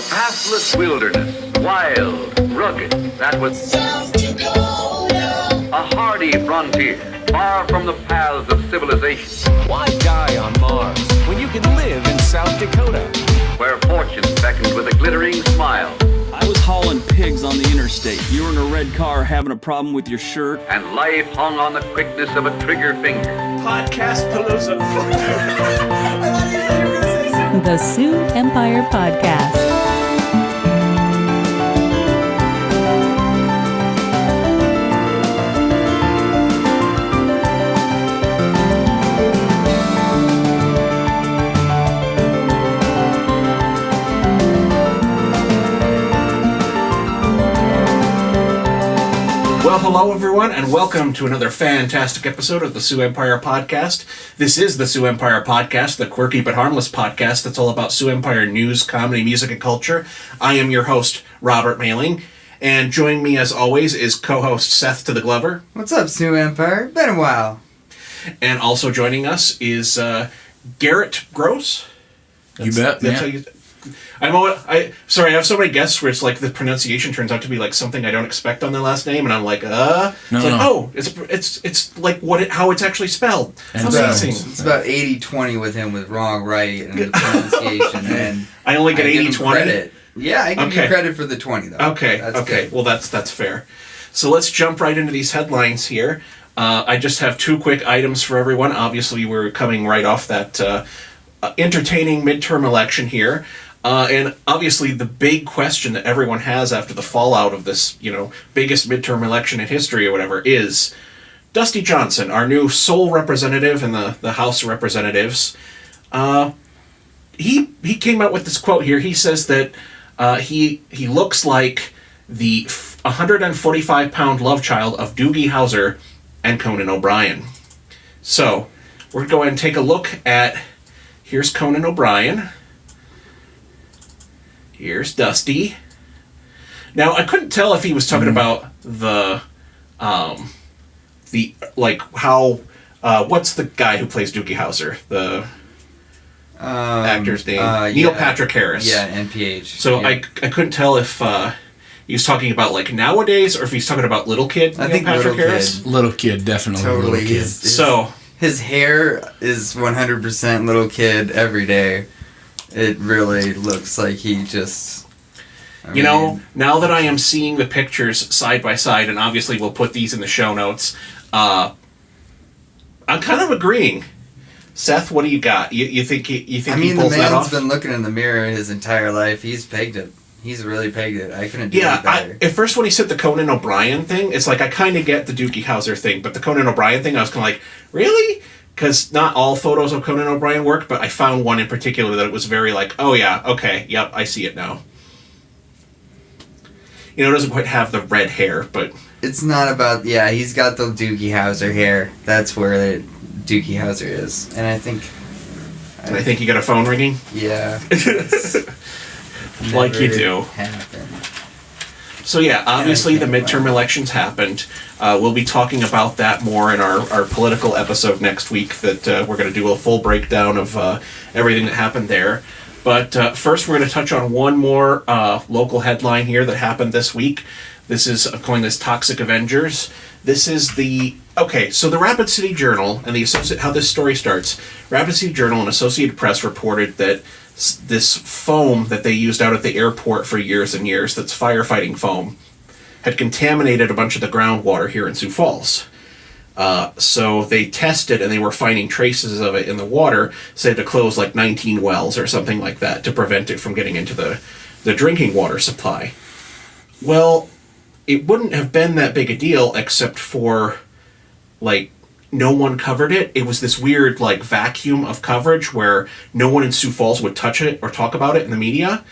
A pathless wilderness, wild, rugged, that was South Dakota. a hardy frontier, far from the paths of civilization, Why die on Mars when you can live in South Dakota? where fortune beckoned with a glittering smile, I was hauling pigs on the interstate. You were in a red car having a problem with your shirt. and life hung on the quickness of a trigger finger. Podcast Palooza. The Sioux Empire Podcast. Well, hello everyone, and welcome to another fantastic episode of the Sioux Empire Podcast. This is the Sioux Empire Podcast, the quirky but harmless podcast that's all about Sioux Empire news, comedy, music, and culture. I am your host, Robert Mailing, and joining me as always is co-host Seth to the Glover. What's up, Sioux Empire? Been a while. And also joining us is Garrett Gross. You bet, That's how man. you... I have so many guests where it's like the pronunciation turns out to be like something I don't expect on their last name, and I'm like, it's like how it's actually spelled. And Amazing. It's about 80-20 with him with wrong, right, and the pronunciation. And I only get give him 80-20? credit. Yeah, I give Okay. you credit for the 20, though. Okay, That's okay. good. Well, that's fair. So let's jump right into these headlines here. I just have two quick items for everyone. Obviously, we're coming right off that entertaining midterm election here. And obviously the big question that everyone has after the fallout of this, biggest midterm election in history or whatever is Dusty Johnson, our new sole representative in the House of Representatives. He came out with this quote here. He says that he looks like the 145-pound love child of Doogie Howser and Conan O'Brien. So we're going to take a look at, here's Conan O'Brien. Here's Dusty. Now, I couldn't tell if he was talking about what's the guy who plays Doogie Howser? The actor's name? Neil Patrick Harris. Yeah, NPH. So yeah. I couldn't tell if he was talking about like nowadays or if he's talking about little kid I Neil think Patrick little Harris. kid. Little kid, definitely. Totally. Little kid. His hair is 100% little kid every day. It really looks like he just... Now that I am seeing the pictures side by side, and obviously we'll put these in the show notes, I'm kind of agreeing. Seth, what do you got? You think he the pulls that man's off? been looking in the mirror his entire life. He's pegged it. He's really pegged it. I couldn't do it Yeah, better. at first when he said the Conan O'Brien thing, it's like I kind of get the Doogie Howser thing, but the Conan O'Brien thing, I was kind of like, really? Because not all photos of Conan O'Brien work, but I found one in particular that it was very like, oh yeah, okay, yep, I see it now. It doesn't quite have the red hair, but... It's not about... Yeah, he's got the Doogie Howser hair. That's where the Doogie Howser is. And I think... I think you got a phone ringing? Yeah. Like you do. Happen. So yeah, obviously the can't midterm elections happened. We'll be talking about that more in our political episode next week, that we're going to do a full breakdown of everything that happened there. But first we're going to touch on one more local headline here that happened this week. This is calling this Toxic Avengers. This is the Rapid City Journal and how this story starts. Rapid City Journal and Associated Press reported that this foam that they used out at the airport for years and years, that's firefighting foam, had contaminated a bunch of the groundwater here in Sioux Falls. So they tested and they were finding traces of it in the water, so they had to close like 19 wells or something like that to prevent it from getting into the drinking water supply. Well, it wouldn't have been that big a deal except for, like, no one covered it. It was this weird, like, vacuum of coverage where no one in Sioux Falls would touch it or talk about it in the media.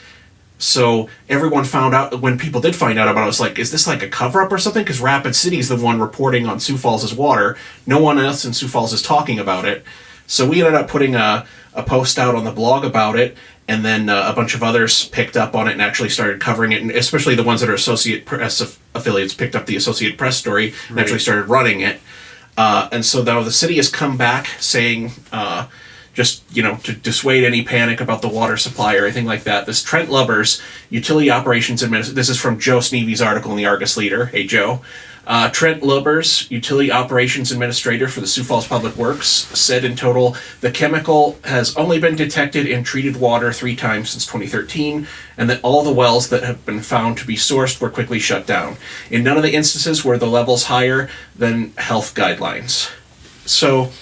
So everyone found out, when people did find out about it, it was like, is this like a cover-up or something? Because Rapid City is the one reporting on Sioux Falls' water. No one else in Sioux Falls is talking about it. So we ended up putting a post out on the blog about it, and then a bunch of others picked up on it and actually started covering it, and especially the ones that are Associated Press affiliates picked up the Associated Press story and actually started running it. And so now the city has come back saying just, to dissuade any panic about the water supply or anything like that. This Trent Lubbers, utility operations administrator, this is from Joe Sneevy's article in the Argus Leader. Hey, Joe. Trent Lubbers, utility operations administrator for the Sioux Falls Public Works, said in total, the chemical has only been detected in treated water 3 times since 2013, and that all the wells that have been found to be sourced were quickly shut down. In none of the instances were the levels higher than health guidelines. So,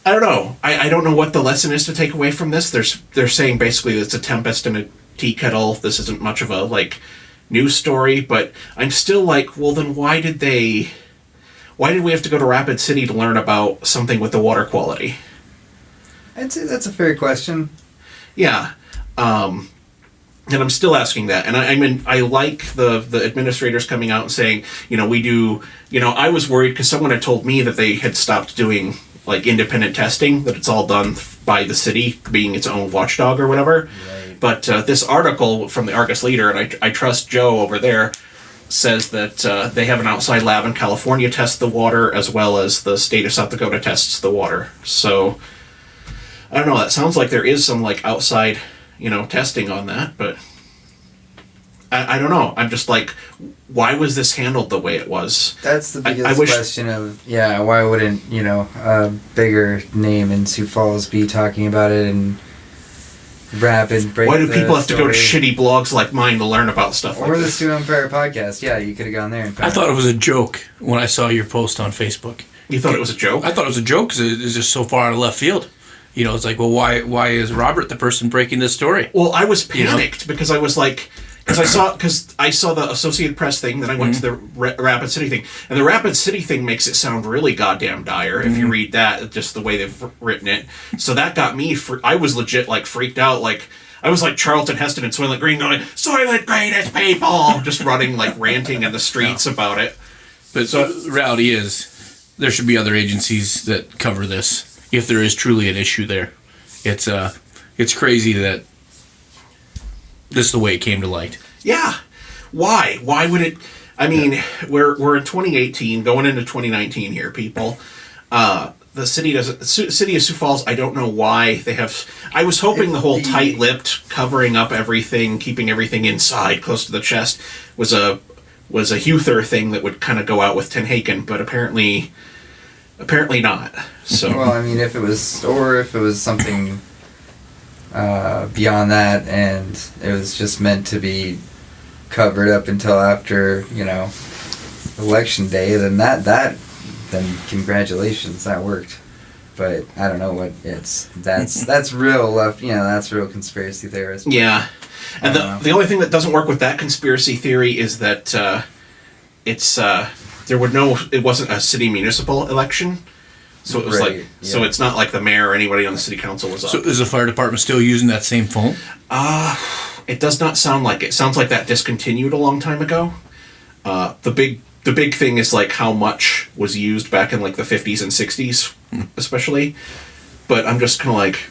I don't know. I don't know what the lesson is to take away from this. They're saying basically that it's a tempest in a tea kettle. This isn't much of a, news story, but I'm still like, well, then why did we have to go to Rapid City to learn about something with the water quality? I'd say that's a fair question. Yeah. And I'm still asking that. And I like the administrators coming out and saying, we do, I was worried because someone had told me that they had stopped doing independent testing, that it's all done by the city being its own watchdog or whatever. Right. But this article from the Argus Leader, and I trust Joe over there, says that they have an outside lab in California test the water, as well as the state of South Dakota tests the water. So, I don't know, that sounds like there is some outside, testing on that, but I don't know. I'm just like, why was this handled the way it was? That's the biggest question of, why wouldn't, a bigger name in Sioux Falls be talking about it and rapid break? Why do people have to go to shitty blogs like mine to learn about stuff like this? Or the Sioux Empire podcast. Yeah, you could have gone there and found I thought it was a joke when I saw your post on Facebook. You thought it was a joke? I thought it was a joke because it's just so far out of left field. It's like, well, why is Robert the person breaking this story? Well, I was panicked because I was like... Because I saw the Associated Press thing, then I went to the Rapid City thing, and the Rapid City thing makes it sound really goddamn dire if you read that, just the way they've written it. So that got me. I was legit freaked out. I was like Charlton Heston and Soylent Green going, "Soylent Green is people," just running ranting in the streets about it. But the reality is, there should be other agencies that cover this if there is truly an issue there. It's crazy that this is the way it came to light. Yeah. Why? Why would it... I mean, we're in 2018, going into 2019 here, people. The city of Sioux Falls, I don't know why they have... I was hoping the whole tight-lipped, covering up everything, keeping everything inside, close to the chest, was a Howser thing that would kind of go out with Tenhaken, but apparently not. So. Well, I mean, if it was something... beyond that, and it was just meant to be covered up until after election day, then congratulations, that worked. But I don't know what that's real left. That's real conspiracy theorist. Yeah, and the only thing that doesn't work with that conspiracy theory is that it wasn't a city municipal election. So it was so it's not like the mayor or anybody on the city council was up. So is the fire department still using that same phone? It does not sound like it. It sounds like that discontinued a long time ago. The big thing is how much was used back in the 50s and 60s, especially. But I'm just kind of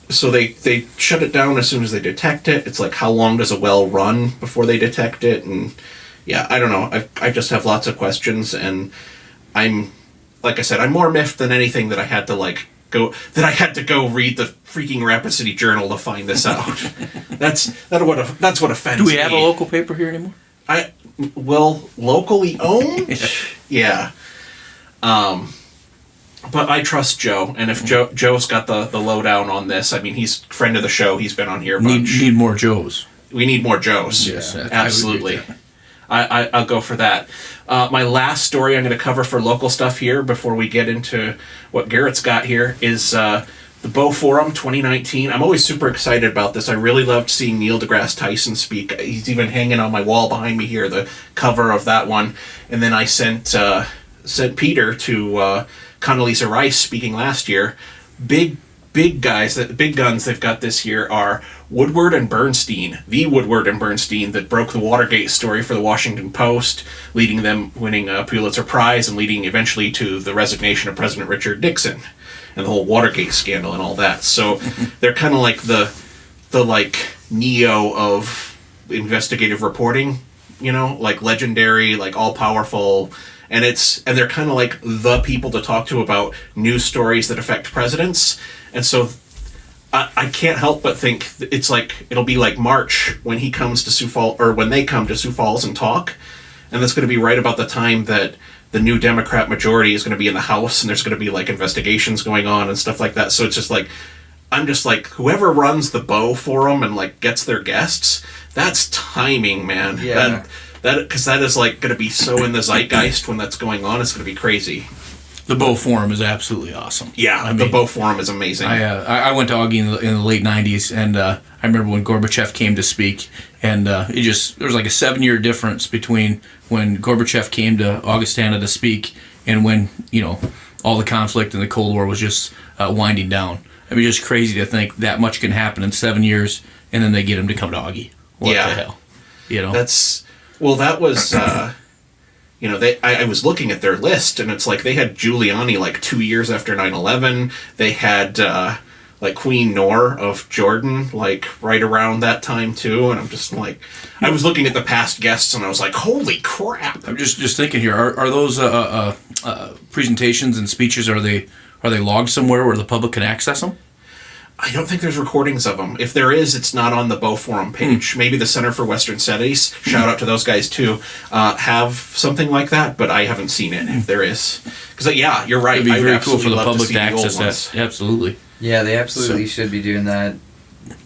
so they shut it down as soon as they detect it. It's how long does a well run before they detect it? And yeah, I don't know. I just have lots of questions, and like I said, I'm more miffed than anything that I had to go read the freaking Rapid City Journal to find this out. That's what offends me. Do we have a local paper here anymore? Locally owned? Yeah. But I trust Joe, and if Joe's got the lowdown on this, I mean, he's a friend of the show. He's been on here a bunch. Need more Joes. We need more Joes. Yes, absolutely. I'll go for that. My last story I'm going to cover for local stuff here before we get into what Garrett's got here is the Boe Forum 2019. I'm always super excited about this. I really loved seeing Neil deGrasse Tyson speak. He's even hanging on my wall behind me here, the cover of that one. And then I sent Peter to Condoleezza Rice speaking last year. Big guys, big guns they've got this year are Woodward and Bernstein, the Woodward and Bernstein that broke the Watergate story for the Washington Post, leading them winning a Pulitzer Prize and leading eventually to the resignation of President Richard Nixon and the whole Watergate scandal and all that. So they're kind of like the Neo of investigative reporting, legendary, all powerful. And they're kind of like the people to talk to about news stories that affect presidents. And so I can't help but think it's like it'll be like March when he comes to Sioux Falls, or when they come to Sioux Falls and talk, and that's going to be right about the time that the new Democrat majority is going to be in the House, and there's going to be like investigations going on and stuff like that. So it's just like, I'm just like, whoever runs the Boe Forum and like gets their guests, that's timing, man. Yeah. Because that is like going to be so in the zeitgeist when that's going on. It's going to be crazy. The Boe Forum is absolutely awesome. Yeah, the Boe Forum is amazing. I went to Augie in the late 90s, and I remember when Gorbachev came to speak, and there was like a 7-year difference between when Gorbachev came to Augustana to speak and when, all the conflict and the Cold War was just winding down. I mean, just crazy to think that much can happen in 7 years, and then they get him to come to Augie. What the hell? That was... I was looking at their list, and it's like they had Giuliani like 2 years after 9/11. They had like Queen Noor of Jordan like right around that time too. And I'm just like, I was looking at the past guests, and I was like, holy crap! I'm just thinking here. Are those presentations and speeches? Are they logged somewhere where the public can access them? I don't think there's recordings of them. If there is, it's not on the Boe Forum page. Maybe the Center for Western Studies, shout out to those guys too, have something like that, but I haven't seen it if there is. Because, you're right. It'd be very cool for the public to access that. Absolutely. Yeah, they absolutely should be doing that.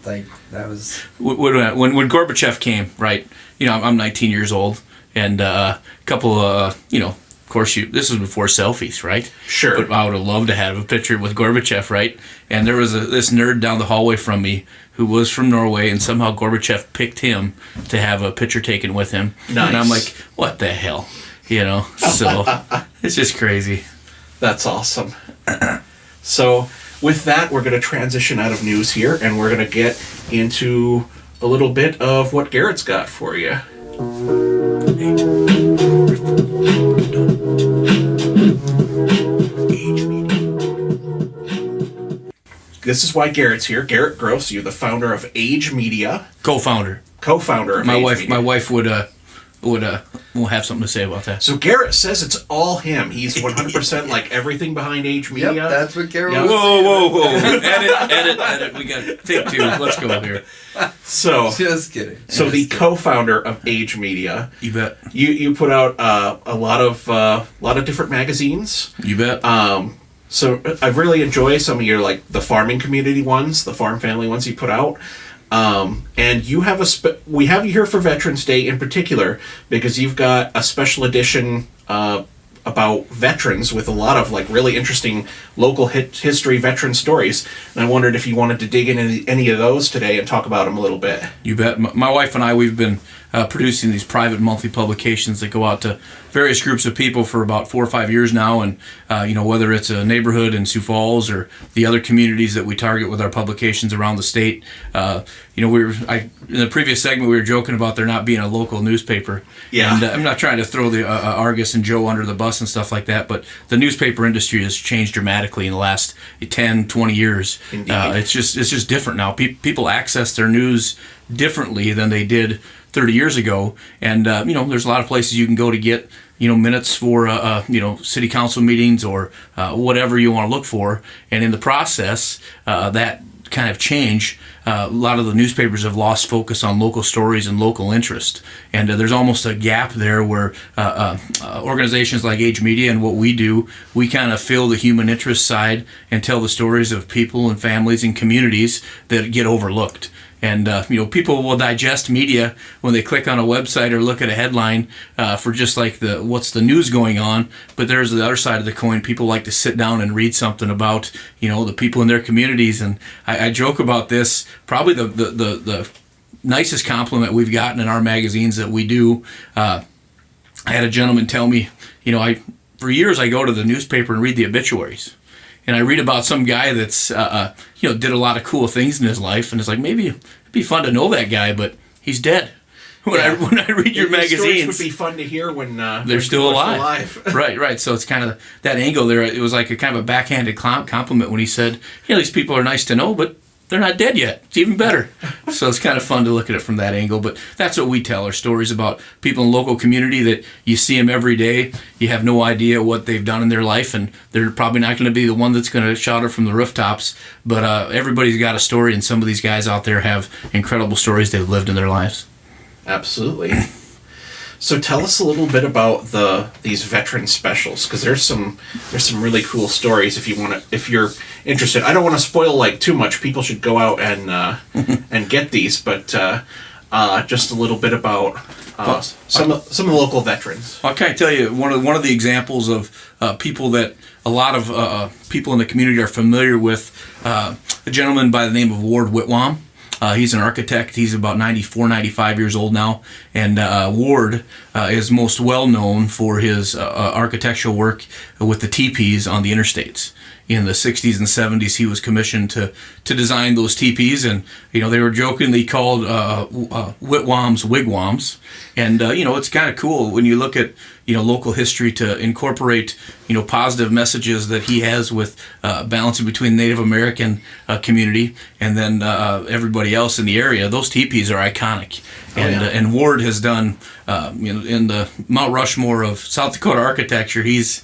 Like, that was... When Gorbachev came, right, I'm 19 years old, and a couple of, of course, this was before selfies, right? Sure. But I would have loved to have a picture with Gorbachev, right? And there was this nerd down the hallway from me who was from Norway, and somehow Gorbachev picked him to have a picture taken with him. Nice. And I'm like, what the hell? So it's just crazy. That's awesome. So with that, we're going to transition out of news here, and we're going to get into a little bit of what Garrett's got for you. This is why Garrett's here. Garrett Gross, you're the founder of Age Media. Co-founder of Age Media. My wife will have something to say about that. So Garrett says it's all him. He's 100% like everything behind Age Media. Yep, that's what Garrett was Whoa. edit. We got take two. Let's go here. So just kidding. So the co-founder of Age Media. You bet. You put out a lot of different magazines. You bet. So I really enjoy some of your like the farming community ones, the farm family ones you put out. And you have we have you here for Veterans Day in particular because you've got a special edition about veterans with a lot of like really interesting local history veteran stories. And I wondered if you wanted to dig into any of those today and talk about them a little bit. You bet. My wife and I, we've been producing these private monthly publications that go out to various groups of people for about 4 or 5 years now, and whether it's a neighborhood in Sioux Falls or the other communities that we target with our publications around the state. In the previous segment we were joking about there not being a local newspaper. Yeah. And I'm not trying to throw the Argus and Joe under the bus and stuff like that, but the newspaper industry has changed dramatically in the last 10, 20 years. Indeed. It's just different now. People access their news differently than they did 30 years ago, and there's a lot of places you can go to get minutes for city council meetings or whatever you want to look for, and in the process that kind of change, a lot of the newspapers have lost focus on local stories and local interest, and there's almost a gap there where organizations like Age Media and what we do, we kind of fill the human interest side and tell the stories of people and families and communities that get overlooked. And people will digest media when they click on a website or look at a headline for just like what's the news going on. But there's the other side of the coin. People like to sit down and read something about the people in their communities. And I joke about this. Probably the nicest compliment we've gotten in our magazines that we do. I had a gentleman tell me, for years I go to the newspaper and read the obituaries. And I read about some guy that's, did a lot of cool things in his life, and it's like, maybe it'd be fun to know that guy, but he's dead. When I read your magazines, stories would be fun to hear when they're still alive. Right. So it's kind of that angle there. It was like a kind of a backhanded compliment when he said, these people are nice to know, but they're not dead yet. It's even better. So it's kind of fun to look at it from that angle. But that's what we tell, our stories about people in the local community that you see them every day. You have no idea what they've done in their life, and they're probably not going to be the one that's going to shout it from the rooftops. But everybody's got a story, and some of these guys out there have incredible stories they've lived in their lives. Absolutely. So tell us a little bit about these veteran specials, because there's some really cool stories if you're interested. I don't want to spoil like too much. People should go out and get these, but just a little bit about some of the local veterans. I can tell you one of the examples of people that a lot of people in the community are familiar with. A gentleman by the name of Ward Whitwam. He's an architect. He's about 94, 95 years old now. And Ward is most well known for his architectural work with the teepees on the interstates. In the 60s and 70s, he was commissioned to design those teepees, and they were jokingly called Whitwam's wigwams. And it's kind of cool when you look at local history to incorporate positive messages that he has with balancing between Native American community and then everybody else in the area. Those teepees are iconic. And Ward has done in the Mount Rushmore of South Dakota architecture. He's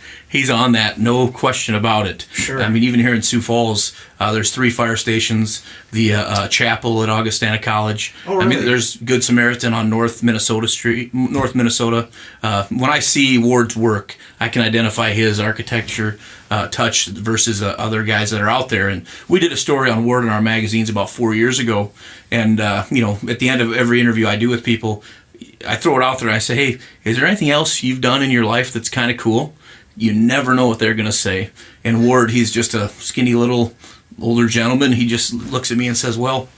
on that, no question about it. Sure. I mean, even here in Sioux Falls, there's 3 fire stations, the chapel at Augustana College. Oh, really? I mean, there's Good Samaritan on North Minnesota. When I see Ward's work, I can identify his architecture touch versus other guys that are out there. And we did a story on Ward in our magazines about 4 years ago. And at the end of every interview I do with people, I throw it out there and I say, hey, is there anything else you've done in your life that's kind of cool? You never know what they're going to say. And Ward, he's just a skinny little older gentleman. He just looks at me and says, well,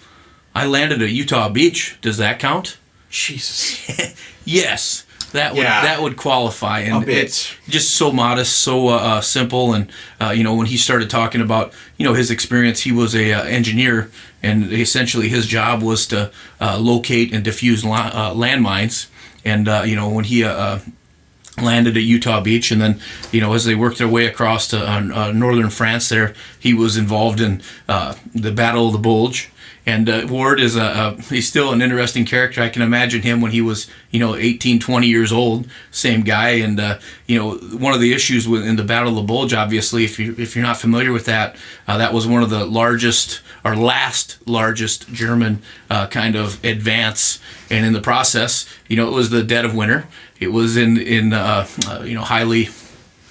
I landed at Utah Beach. Does that count? Jesus. Yes. That would qualify, and it's just so modest, so simple. And when he started talking about his experience, he was a engineer, and essentially his job was to locate and defuse landmines. And when he landed at Utah Beach, and then as they worked their way across to northern France, there he was involved in the Battle of the Bulge. And Ward is he's still an interesting character. I can imagine him when he was 18, 20 years old, same guy. And one of the issues in the Battle of the Bulge, obviously, if you're not familiar with that, that was one of the largest or last largest German kind of advance. And in the process, it was the dead of winter. It was in highly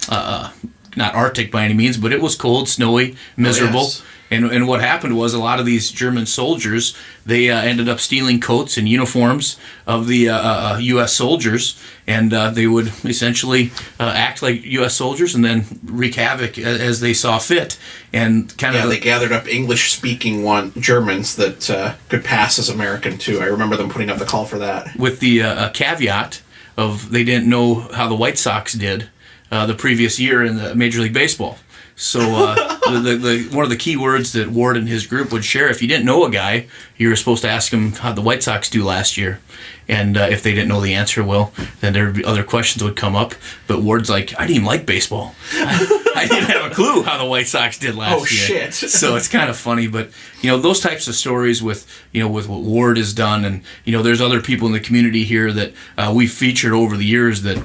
not Arctic by any means, but it was cold, snowy, miserable. Oh, yes. And what happened was a lot of these German soldiers, they ended up stealing coats and uniforms of the U.S. soldiers, and they would essentially act like U.S. soldiers and then wreak havoc as they saw fit. And they gathered up English-speaking Germans that could pass as American too. I remember them putting up the call for that. With the caveat of they didn't know how the White Sox did the previous year in the Major League Baseball. So the one of the key words that Ward and his group would share, if you didn't know a guy, you were supposed to ask him how'd the White Sox do last year. And if they didn't know the answer, well, then there'd be other questions would come up. But Ward's like, I didn't even like baseball. I didn't have a clue how the White Sox did last year. Oh, shit. So it's kind of funny. But, those types of stories with what Ward has done. And, there's other people in the community here that we've featured over the years that,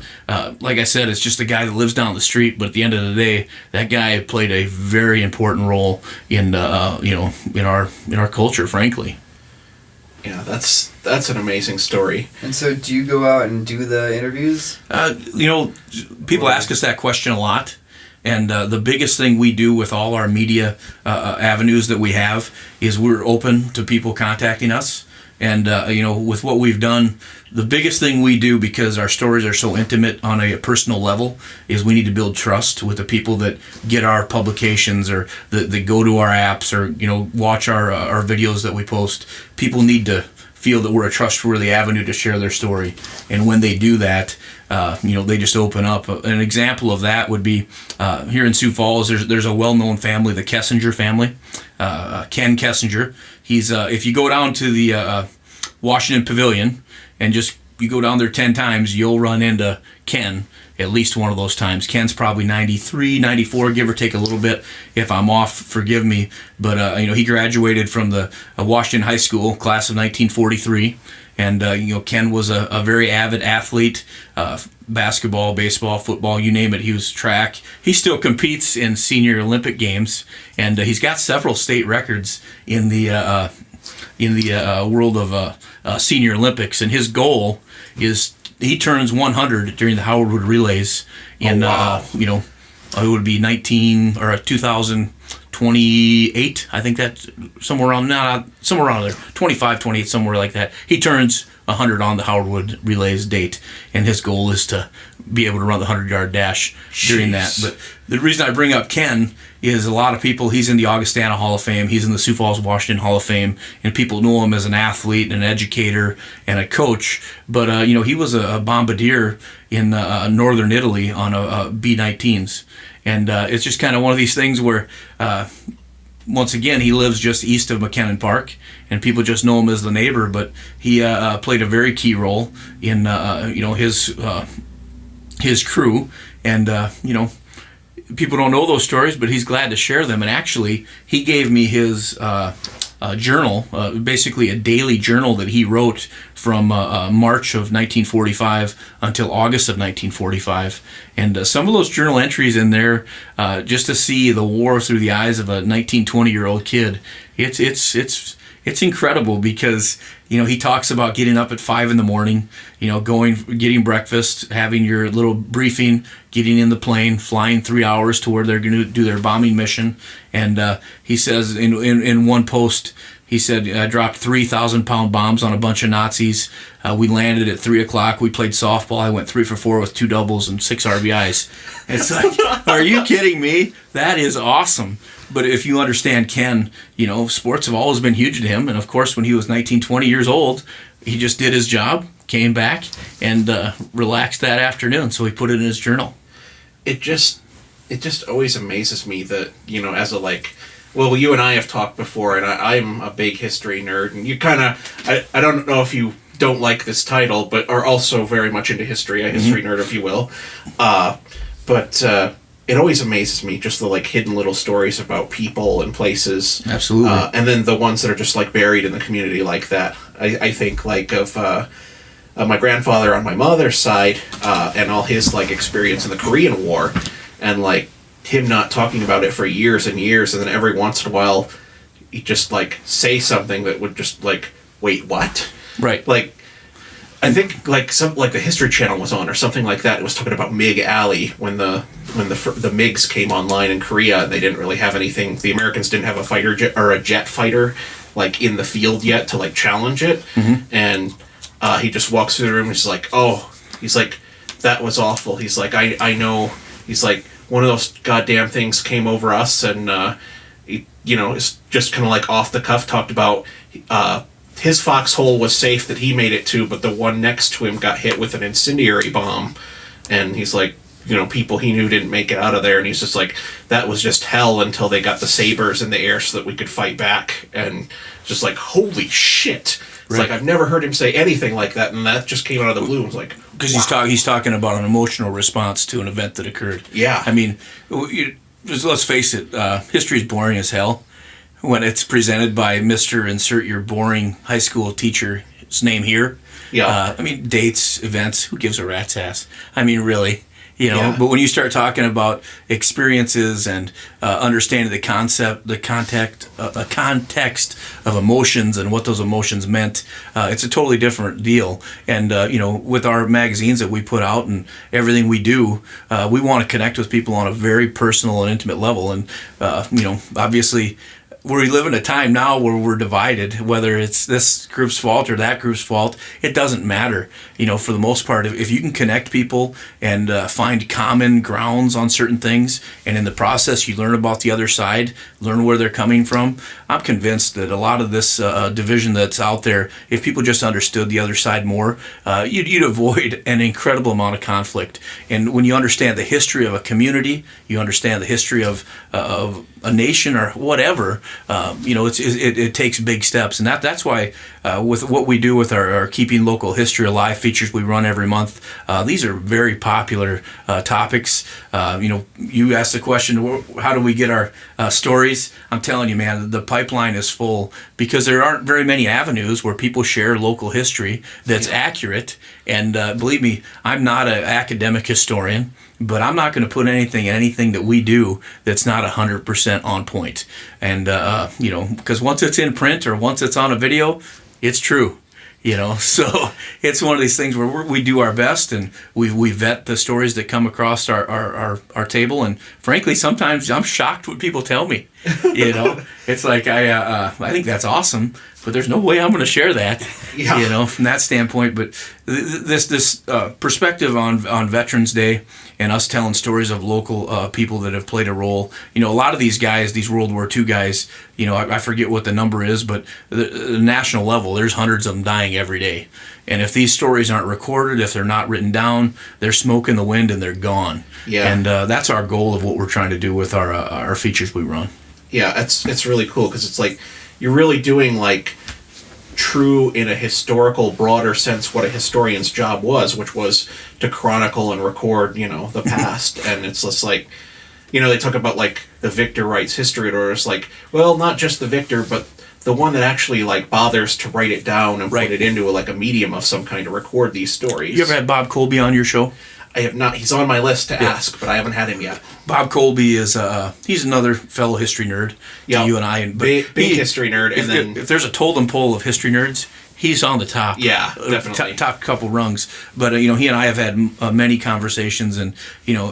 like I said, it's just a guy that lives down the street. But at the end of the day, that guy played a very important role in, in our culture, frankly. Yeah, that's an amazing story. And so, do you go out and do the interviews? People ask us that question a lot, and the biggest thing we do with all our media avenues that we have is we're open to people contacting us. And, with what we've done, the biggest thing we do, because our stories are so intimate on a personal level, is we need to build trust with the people that get our publications or that go to our apps or, watch our videos that we post. People need to feel that we're a trustworthy avenue to share their story. And when they do that, they just open up. An example of that would be here in Sioux Falls, there's a well-known family, the Kessinger family, Ken Kessinger. He's if you go down to the Washington Pavilion and you go down there 10 times, you'll run into Ken. at least one of those times. Ken's probably 93, 94, give or take a little bit. If I'm off, forgive me. But, he graduated from the Washington High School, class of 1943. And, Ken was a very avid athlete, basketball, baseball, football, you name it. He was track. He still competes in senior Olympic games, and he's got several state records in the world of senior Olympics. And his goal is he turns 100 during the Howard Relays in, it would be 2028. I think that's somewhere around there, 25, 28, somewhere like that. He turns 100 on the Howard Relays date, and his goal is to be able to run the 100-yard dash during that. But the reason I bring up Ken is a lot of people, he's in the Augustana Hall of Fame, he's in the Sioux Falls, Washington Hall of Fame, and people know him as an athlete and an educator and a coach. But, he was a bombardier in northern Italy on a B-19s. And it's just kind of one of these things where, once again, he lives just east of McKinnon Park, and people just know him as the neighbor. But he played a very key role in his crew, and people don't know those stories, but he's glad to share them. And actually, he gave me his journal, basically a daily journal that he wrote from March of 1945 until August of 1945. And some of those journal entries in there, just to see the war through the eyes of a 19, 20-year-old kid, it's incredible, because he talks about getting up at 5 a.m, getting breakfast, having your little briefing, getting in the plane, flying 3 hours to where they're going to do their bombing mission. And he says in one post, he said, I dropped 3,000-pound bombs on a bunch of Nazis. We landed at 3 o'clock. We played softball. I went 3 for 4 with 2 doubles and 6 RBIs. It's like, are you kidding me? That is awesome. But if you understand Ken, sports have always been huge to him. And, of course, when he was 19, 20 years old, he just did his job, came back, and relaxed that afternoon. So he put it in his journal. It just always amazes me that, as a, well, you and I have talked before, and I'm a big history nerd, and you kind of, I don't know if you don't like this title, but are also very much into history, a history nerd, if you will. But it always amazes me, just the hidden little stories about people and places. Absolutely. And then the ones that are just buried in the community like that. I think of my grandfather on my mother's side, and all his experience in the Korean War, and him not talking about it for years and years, and then every once in a while he'd just say something that would just wait, what? Right. I think some the History Channel was on or something like that. It was talking about MiG Alley when the MiGs came online in Korea. They didn't really have anything. The Americans didn't have a fighter jet or a jet fighter in the field yet to challenge it. And he just walks through the room and he's that was awful. He's I know. He's one of those goddamn things came over us, and it's just kind of off the cuff talked about his foxhole was safe that he made it to, but the one next to him got hit with an incendiary bomb, and he's people he knew didn't make it out of there, and he's just that was just hell until they got the sabers in the air so that we could fight back, and just holy shit. It's I've never heard him say anything like that, and that just came out of the blue. It's because he's talking about an emotional response to an event that occurred. Yeah. I mean, let's face it, history is boring as hell when it's presented by Mr. Insert Your Boring High School Teacher's name here. Yeah. Dates, events, who gives a rat's ass? Really. But when you start talking about experiences and understanding the context of emotions and what those emotions meant, it's a totally different deal. And, with our magazines that we put out and everything we do, we want to connect with people on a very personal and intimate level. And, obviously, we live in a time now where we're divided, whether it's this group's fault or that group's fault. It doesn't matter. For the most part, if you can connect people and find common grounds on certain things, and in the process you learn about the other side, learn where they're coming from, I'm convinced that a lot of this division that's out there, if people just understood the other side more, you'd avoid an incredible amount of conflict. And when you understand the history of a community, you understand the history of a nation or whatever, it takes big steps. And that's why with what we do with our Keeping Local History Alive features we run every month. These are very popular topics. You asked the question, how do we get our stories? I'm telling you, man, the pipeline is full because there aren't very many avenues where people share local history that's accurate. And believe me, I'm not an academic historian, but I'm not going to put anything in anything that we do that's not 100% on point. And, because once it's in print or once it's on a video, it's true. So it's one of these things where we do our best and we vet the stories that come across our table. And frankly, sometimes I'm shocked what people tell me. It's like I think that's awesome, but there's no way I'm going to share that. From that standpoint. But this perspective on Veterans Day and us telling stories of local people that have played a role. A lot of these guys, these World War II guys, I forget what the number is, but the national level, there's hundreds of them dying every day. And if these stories aren't recorded, if they're not written down, they're smoke in the wind and they're gone. Yeah. And that's our goal of what we're trying to do with our features we run. Yeah, it's really cool because it's like you're really doing like true in a historical broader sense what a historian's job was, which was to chronicle and record the past. And it's just like they talk about like the victor writes history, or it's like, well, not just the victor but the one that actually like bothers to write it down and put it into a medium of some kind to record these stories. You ever had Bob Colby on your show? I have not. He's on my list to ask, but I haven't had him yet. Bob Colby is he's another fellow history nerd to you and I. Big history nerd. And if there's a totem pole of history nerds, he's on the top. Yeah, definitely. Top couple rungs. But, he and I have had many conversations, and,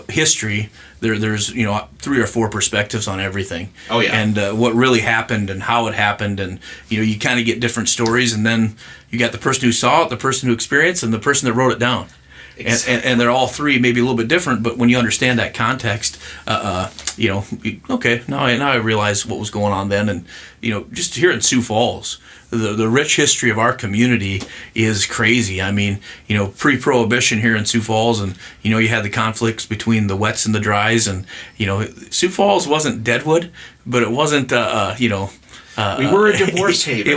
history, there's 3 or 4 perspectives on everything. Oh, yeah. And what really happened and how it happened, and, you kind of get different stories, and then you got the person who saw it, the person who experienced, and the person that wrote it down. And they're all three maybe a little bit different, but when you understand that context, okay, now I realize what was going on then. And, just here in Sioux Falls, the rich history of our community is crazy. I mean, pre-prohibition here in Sioux Falls, and, you had the conflicts between the wets and the dries, and, Sioux Falls wasn't Deadwood, but it wasn't, we were a divorce haven.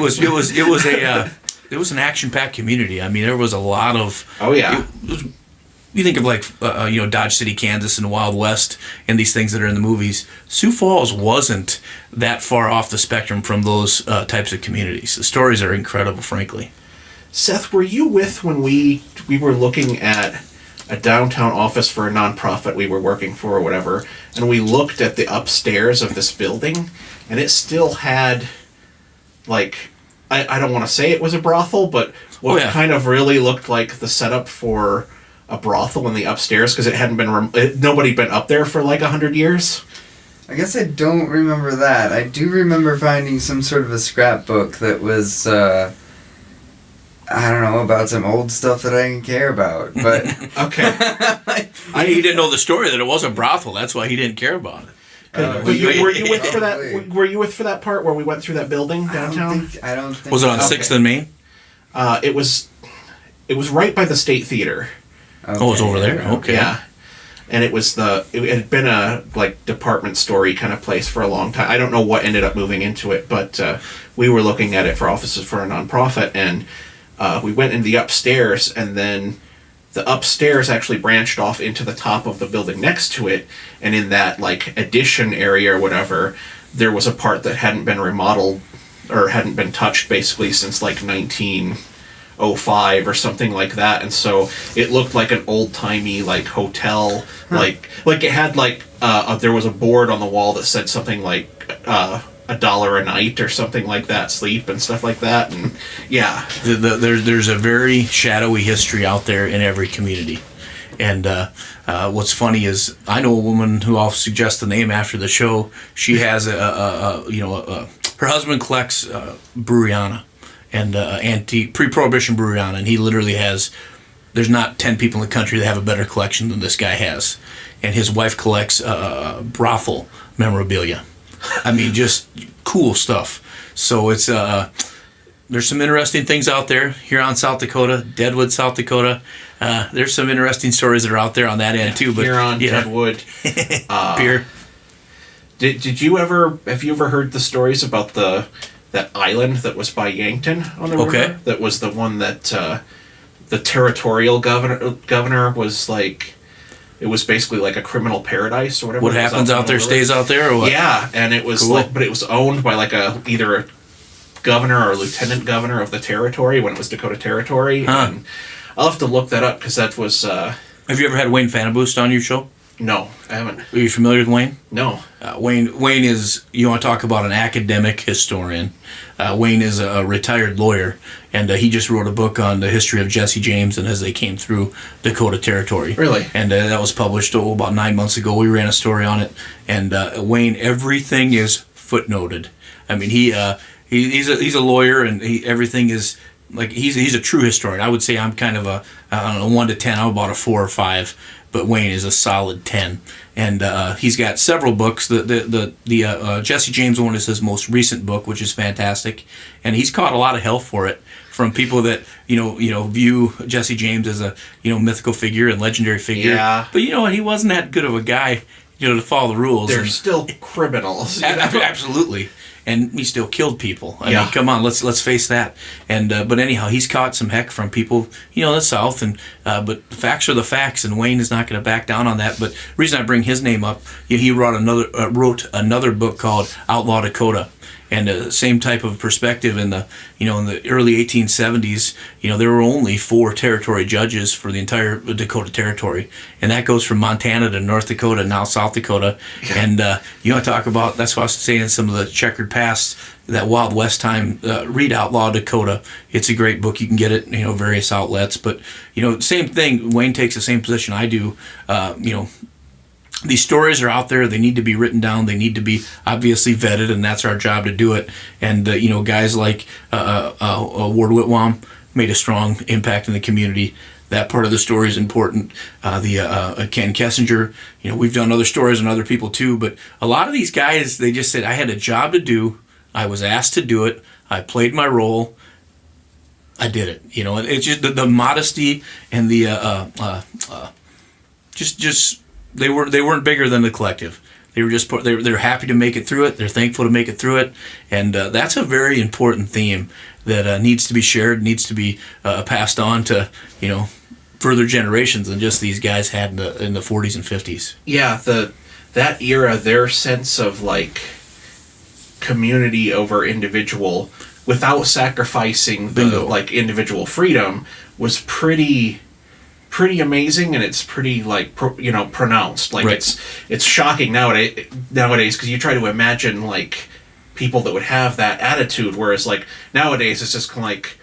It was an action-packed community. I mean, there was a lot of... Oh, yeah. You think of, Dodge City, Kansas, and the Wild West, and these things that are in the movies. Sioux Falls wasn't that far off the spectrum from those types of communities. The stories are incredible, frankly. Seth, were you with when we were looking at a downtown office for a nonprofit we were working for or whatever, and we looked at the upstairs of this building, and it still had, I don't want to say it was a brothel, but what kind of really looked like the setup for a brothel in the upstairs, because it hadn't been nobody been up there for 100 years. I guess I don't remember that. I do remember finding some sort of a scrapbook that was I don't know, about some old stuff that I didn't care about, but okay. He didn't know the story that it was a brothel. That's why he didn't care about it. But were you with for that? Were you with for that part where we went through that building downtown? I don't think. Was it on 6th and Main? It was right by the State Theater. Okay. Oh, it was over there. Okay. Yeah, and it had been a department store-y kind of place for a long time. I don't know what ended up moving into it, but we were looking at it for offices for a nonprofit, and we went in the upstairs, and then the upstairs actually branched off into the top of the building next to it, and in that addition area or whatever, there was a part that hadn't been remodeled or hadn't been touched basically since 1905 or something like that, and so it looked like an old-timey hotel. It had there was a board on the wall that said something like $1 a night or something like that, sleep and stuff like that, and yeah. There's a very shadowy history out there in every community, and what's funny is I know a woman who I'll suggest the name after the show. She has her husband collects Breweriana and antique pre-prohibition Breweriana, and he literally has. There's not 10 people in the country that have a better collection than this guy has, and his wife collects brothel memorabilia. I mean, just cool stuff. So it's there's some interesting things out there here on South Dakota, Deadwood, South Dakota. There's some interesting stories that are out there on that end too. But here on Deadwood, beer. Have you ever heard the stories about the that island that was by Yankton on the river. That was the one that the territorial governor was like. It was basically like a criminal paradise or whatever. What happens out there stays out there, or what? Yeah, and it was but it was owned by like either a governor or lieutenant governor of the territory when it was Dakota Territory. And I'll have to look that up because that was. Have you ever had Wayne Fanaboost on your show? No, I haven't. Are you familiar with Wayne? No. Wayne is, you want to talk about an academic historian. Wayne is a retired lawyer, and he just wrote a book on the history of Jesse James and as they came through Dakota Territory. Really? And that was published about 9 months ago. We ran a story on it. And Wayne, everything is footnoted. I mean, he's a lawyer, and everything is like he's a true historian. I would say I'm kind of I don't know, 1 to 10. I'm about a 4 or 5. But Wayne is a solid 10, and he's got several books. The Jesse James one is his most recent book, which is fantastic, and he's caught a lot of hell for it from people that view Jesse James as a mythical figure and legendary figure. Yeah. But you know what? He wasn't that good of a guy, to follow the rules. They're still criminals. Absolutely. And he still killed people. I mean, come on, let's face that. And but anyhow, he's caught some heck from people, in the South. And but the facts are the facts, and Wayne is not going to back down on that. But the reason I bring his name up, he wrote another book called Outlaw Dakota, and same type of perspective in the in the early 1870s. There were only 4 territory judges for the entire Dakota Territory, and that goes from Montana to North Dakota, now South Dakota. And you want to talk about, that's what I was saying, some of the checkered past, that Wild West time. Read Outlaw Dakota. It's a great book. You can get it various outlets. But same thing. Wayne takes the same position I do. These stories are out there. They need to be written down. They need to be obviously vetted, and that's our job to do it. And guys like Ward Whitwam made a strong impact in the community. That part of the story is important. Ken Kessinger, we've done other stories on other people too. But a lot of these guys, they just said, I had a job to do. I was asked to do it. I played my role. I did it. It's just the modesty and the just. They weren't bigger than the collective. They were just they're happy to make it through it. They're thankful to make it through it, and that's a very important theme that needs to be shared, needs to be passed on to further generations than just these guys had in the 40s and 50s. Yeah, that era, their sense of like community over individual, without sacrificing the like individual freedom, was pretty amazing, and it's pretty like pronounced. Like right. It's shocking nowadays because you try to imagine like people that would have that attitude, whereas like nowadays it's just kind of like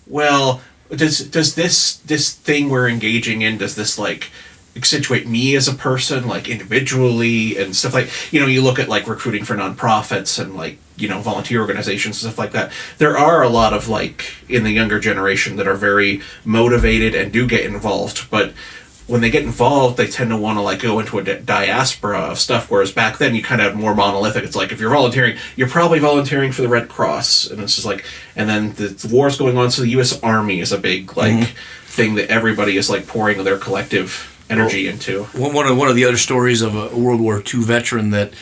well, does this thing we're engaging in, does this like accentuate me as a person, like individually and stuff like you look at like recruiting for nonprofits and like volunteer organizations and stuff like that. There are a lot of like in the younger generation that are very motivated and do get involved, but when they get involved, they tend to want to like go into a diaspora of stuff, whereas back then you kind of have more monolithic. It's like if you're volunteering, you're probably volunteering for the Red Cross, and it's just like, and then the war's going on, so the U.S. Army is a big like thing that everybody is like pouring their collective energy into. One of the other stories of a World War II veteran that,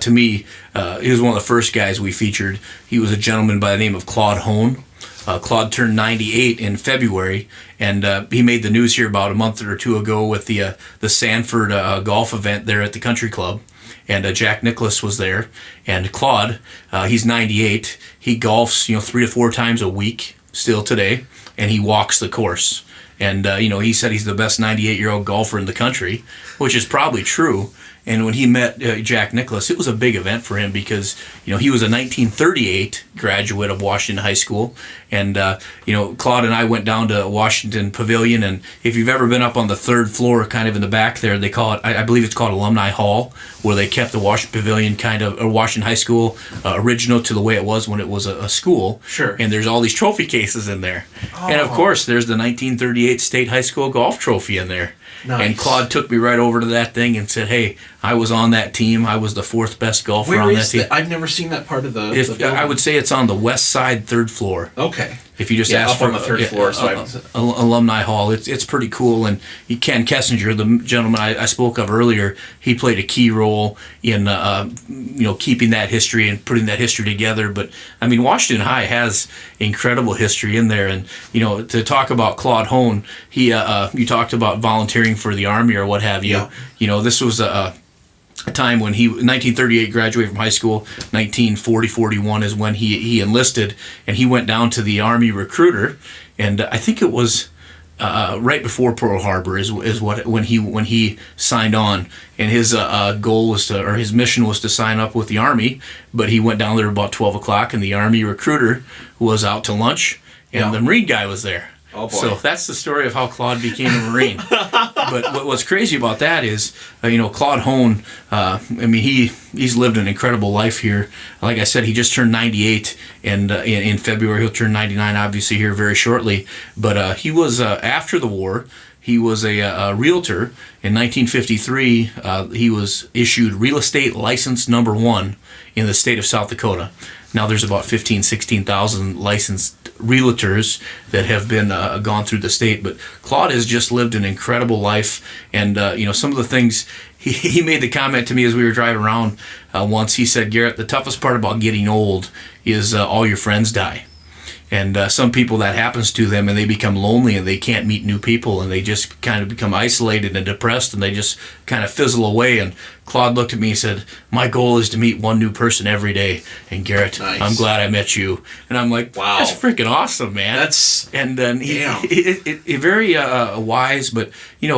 to me, he was one of the first guys we featured. He was a gentleman by the name of Claude Hone. Claude turned 98 in February, and he made the news here about a month or two ago with the Sanford golf event there at the country club. And Jack Nicklaus was there. And Claude, he's 98. He golfs 3 to 4 times a week still today, and he walks the course. And, he said he's the best 98-year-old golfer in the country, which is probably true. And when he met Jack Nicklaus, it was a big event for him because, he was a 1938 graduate of Washington High School. And, Claude and I went down to Washington Pavilion. And if you've ever been up on the 3rd floor, kind of in the back there, they call it, I believe it's called Alumni Hall, where they kept the Washington Pavilion or Washington High School original to the way it was when it was a school. Sure. And there's all these trophy cases in there. Oh. And, of course, there's the 1938 State High School golf trophy in there. Nice. And Claude took me right over to that thing and said, hey, I was on that team. I was the 4th best golfer on that team. I've never seen that part of the building. I would say it's on the west side, 3rd floor. Okay. If you just ask up for on the third floor, so alumni hall, it's pretty cool. And Ken Kessinger, the gentleman I spoke of earlier, he played a key role in keeping that history and putting that history together. But I mean, Washington High has incredible history in there. And to talk about Claude Hone, you talked about volunteering for the Army or what have you. Yeah. This was a time when he 1938 graduated from high school. 1940-41 is when he enlisted, and he went down to the Army recruiter, and I think it was right before Pearl Harbor is when he signed on, and his goal was his mission was to sign up with the Army, but he went down there about 12 o'clock, and the Army recruiter was out to lunch, and the Marine guy was there. Oh boy. So that's the story of how Claude became a Marine. But what's crazy about that is, Claude Hone, he's lived an incredible life here. Like I said, he just turned 98, and in February he'll turn 99, obviously, here very shortly. But he was, after the war, he was a realtor. In 1953, he was issued real estate license number 1 in the state of South Dakota. Now there's about 16,000 licensed realtors that have been gone through the state, but Claude has just lived an incredible life. And some of the things he made the comment to me as we were driving around once. He said, "Garrett, the toughest part about getting old is all your friends die." And some people, that happens to them, and they become lonely, and they can't meet new people, and they just kind of become isolated and depressed, and they just kind of fizzle away. And Claude looked at me and said, "My goal is to meet one new person every day. And Garrett, nice. I'm glad I met you." And I'm like, wow, that's freaking awesome, man. And then he very wise, but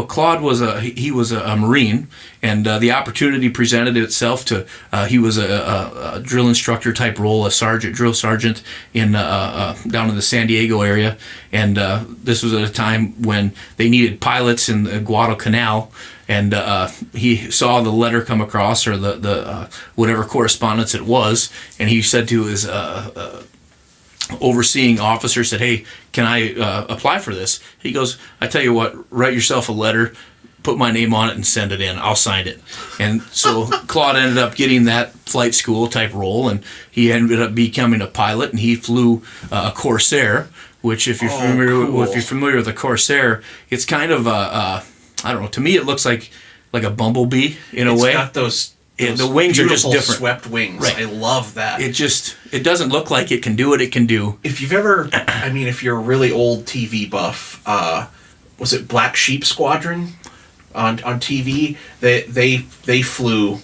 Claude was a Marine, and the opportunity presented itself to he was a drill instructor type role, a drill sergeant in down in the San Diego area, and this was at a time when they needed pilots in the Guadalcanal. And he saw the letter come across, or the whatever correspondence it was, and he said to his overseeing officer, said, "Hey, can I apply for this?" He goes, "I tell you what, write yourself a letter, put my name on it, and send it in. I'll sign it." And so Claude ended up getting that flight school type role, and he ended up becoming a pilot, and he flew a Corsair, which if you're familiar with a Corsair, it's kind of I don't know. To me, it looks like a bumblebee in a way. It's got those the wings are just different. Swept wings. Right. I love that. It doesn't look like it can do what it can do. If you've ever, if you're a really old TV buff, was it Black Sheep Squadron on TV? They flew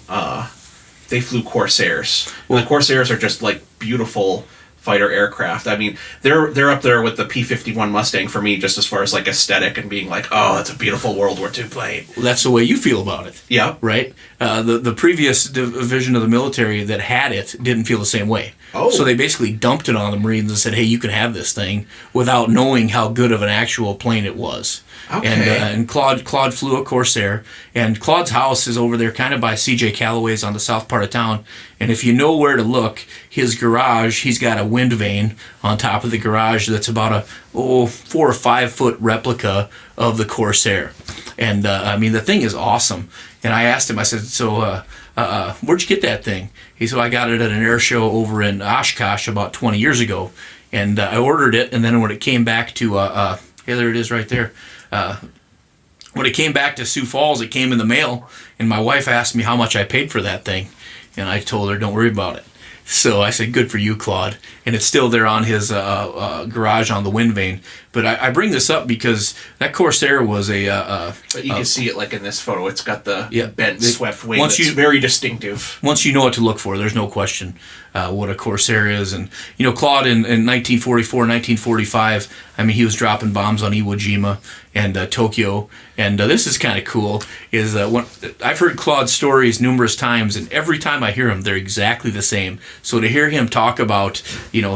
Corsairs. Well, the Corsairs are just like beautiful fighter aircraft. I mean, they're up there with the P-51 Mustang for me, just as far as like aesthetic and being like, oh, that's a beautiful World War II plane. Well, that's the way you feel about it. Yeah. Right? The previous division of the military that had it didn't feel the same way. Oh. So they basically dumped it on the Marines and said, hey, you can have this thing, without knowing how good of an actual plane it was. Okay. And Claude flew a Corsair, and Claude's house is over there kind of by C.J. Calloway's on the south part of town. And if you know where to look, his garage, he's got a wind vane on top of the garage that's about a 4 or 5 foot replica of the Corsair. And the thing is awesome. And I asked him, I said, so where'd you get that thing? He said, I got it at an air show over in Oshkosh about 20 years ago. And I ordered it, and then when it came back to, hey, there it is right there. When it came back to Sioux Falls, it came in the mail, and my wife asked me how much I paid for that thing, and I told her, don't worry about it. So I said, good for you, Claude. And it's still there on his garage on the wind vane. But I bring this up because that Corsair was a... but you can see it like in this photo. It's got the bent, swept wing. It's very distinctive. Once you know what to look for, there's no question what a Corsair is. And, Claude in 1944, 1945, he was dropping bombs on Iwo Jima and Tokyo. And this is kind of cool, is when I've heard Claude's stories numerous times, and every time I hear them, they're exactly the same. So to hear him talk about,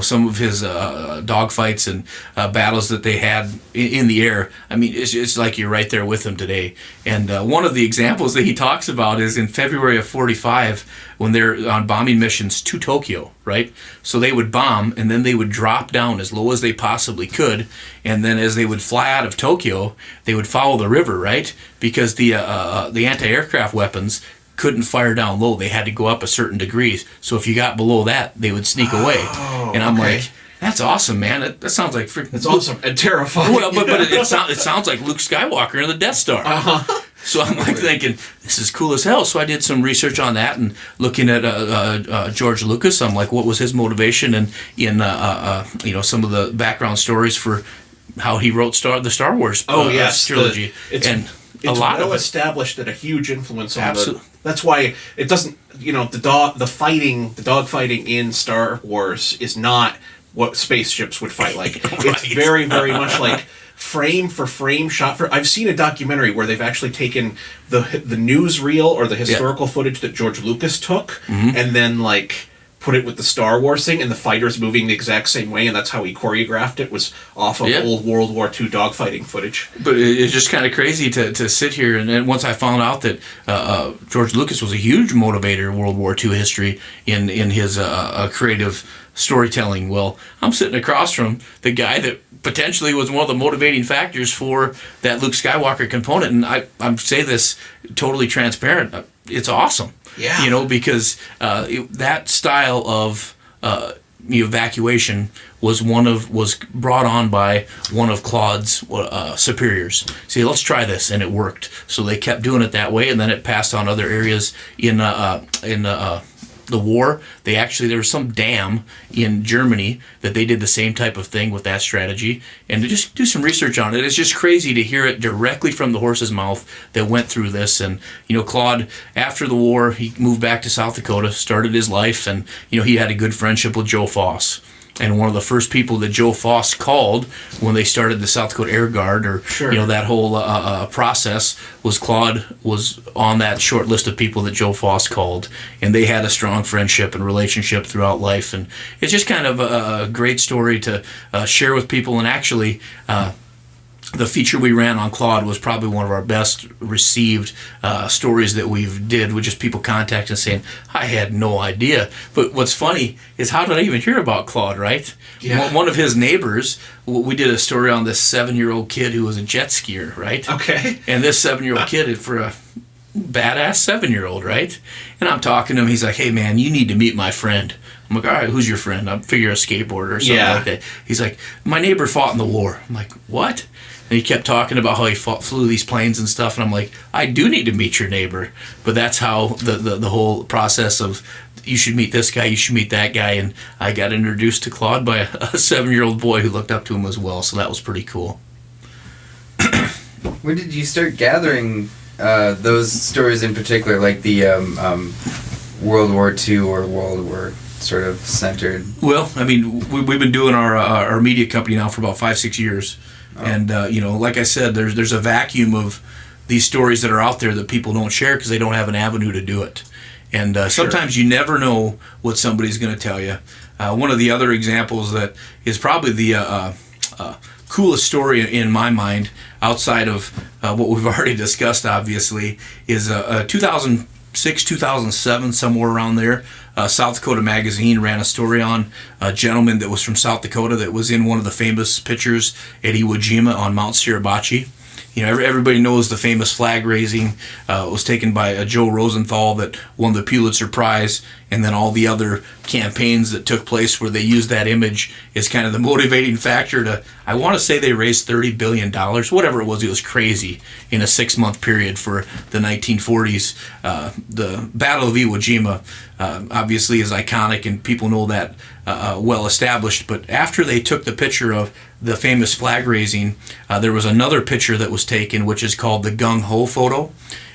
some of his dogfights and battles that they had in the air, it's like you're right there with him today. And one of the examples that he talks about is in February of 45, when they're on bombing missions to Tokyo, right? So they would bomb, and then they would drop down as low as they possibly could, and then as they would fly out of Tokyo, they would follow the river, right? Because the anti-aircraft weapons couldn't fire down low. They had to go up a certain degree. So if you got below that, they would sneak away. And I'm like, That's awesome, man. That sounds like It's awesome and terrifying. Well, but it sounds like Luke Skywalker in the Death Star. Uh-huh. So I'm like thinking, this is cool as hell. So I did some research on that and looking at George Lucas. I'm like, what was his motivation and in some of the background stories for how he wrote the Star Wars trilogy. It's a lot well of it. established that a huge influence on Absolutely. That's why it doesn't. The dog fighting in Star Wars is not what spaceships would fight like. Right. It's very, very much like frame for frame, shot for. I've seen a documentary where they've actually taken the newsreel or the historical footage that George Lucas took, and then like put it with the Star Wars thing, and the fighters moving the exact same way, and that's how he choreographed it, was off of old World War II dogfighting footage. But it's just kind of crazy to sit here, and then once I found out that George Lucas was a huge motivator in World War II history in his creative storytelling, well, I'm sitting across from the guy that potentially was one of the motivating factors for that Luke Skywalker component, and I'm say this totally transparent. It's awesome. Yeah. Because that style of evacuation was brought on by one of Claude's superiors. See, let's try this, and it worked. So they kept doing it that way, and then it passed on other areas in the war. There was some dam in Germany that they did the same type of thing with that strategy, and to just do some research on it. It's just crazy to hear it directly from the horse's mouth that went through this. And Claude, after the war, he moved back to South Dakota, started his life, and he had a good friendship with Joe Foss. And one of the first people that Joe Foss called when they started the South Dakota Air Guard, or that whole process, was Claude was on that short list of people that Joe Foss called, and they had a strong friendship and relationship throughout life. And it's just kind of a great story to share with people. And actually, the feature we ran on Claude was probably one of our best received stories that we've did, with just people contacting us saying, I had no idea. But what's funny is, how did I even hear about Claude, right? Yeah. One of his neighbors, we did a story on this 7-year-old kid who was a jet skier, right? Okay. And this 7-year-old kid, for a badass 7-year-old, right? And I'm talking to him, he's like, hey man, you need to meet my friend. I'm like, all right, who's your friend? I figure a skateboarder or something like that. He's like, my neighbor fought in the war. I'm like, what? And he kept talking about how he flew these planes and stuff, and I'm like, I do need to meet your neighbor. But that's how the whole process of, you should meet this guy, you should meet that guy, and I got introduced to Claude by a 7-year-old boy who looked up to him as well, so that was pretty cool. When did you start gathering those stories in particular, like the World War II or World War sort of centered? Well, I mean, we've been doing our media company now for about 5-6 years. Oh. And, like I said, there's a vacuum of these stories that are out there that people don't share because they don't have an avenue to do it. And sometimes you never know what somebody's going to tell you. One of the other examples that is probably the coolest story in my mind, outside of what we've already discussed, obviously, is 2006, 2007, somewhere around there. South Dakota Magazine ran a story on a gentleman that was from South Dakota that was in one of the famous pictures at Iwo Jima on Mount Suribachi. Everybody knows the famous flag raising was taken by Joe Rosenthal that won the Pulitzer Prize, and then all the other campaigns that took place where they used that image as kind of the motivating factor to, I want to say they raised $30 billion, whatever it was was crazy, in a 6-month period for the 1940s. The Battle of Iwo Jima obviously is iconic, and people know that well established, but after they took the picture of the famous flag raising, there was another picture that was taken, which is called the Gung Ho photo.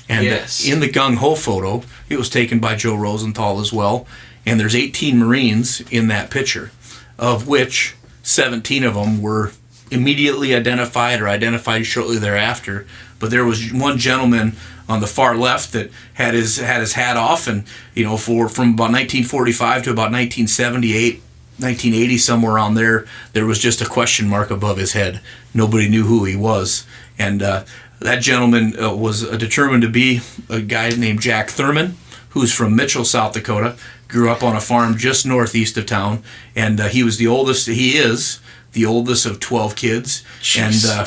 And in the Gung Ho photo, it was taken by Joe Rosenthal as well. And there's 18 Marines in that picture, of which 17 of them were immediately identified or identified shortly thereafter. But there was one gentleman on the far left that had his hat off, and from about 1945 to about 1978. 1980, somewhere around there was just a question mark above his head. Nobody knew who he was. And that gentleman was determined to be a guy named Jack Thurman, who's from Mitchell, South Dakota, grew up on a farm just northeast of town, and he is the oldest of 12 kids. Jeez. And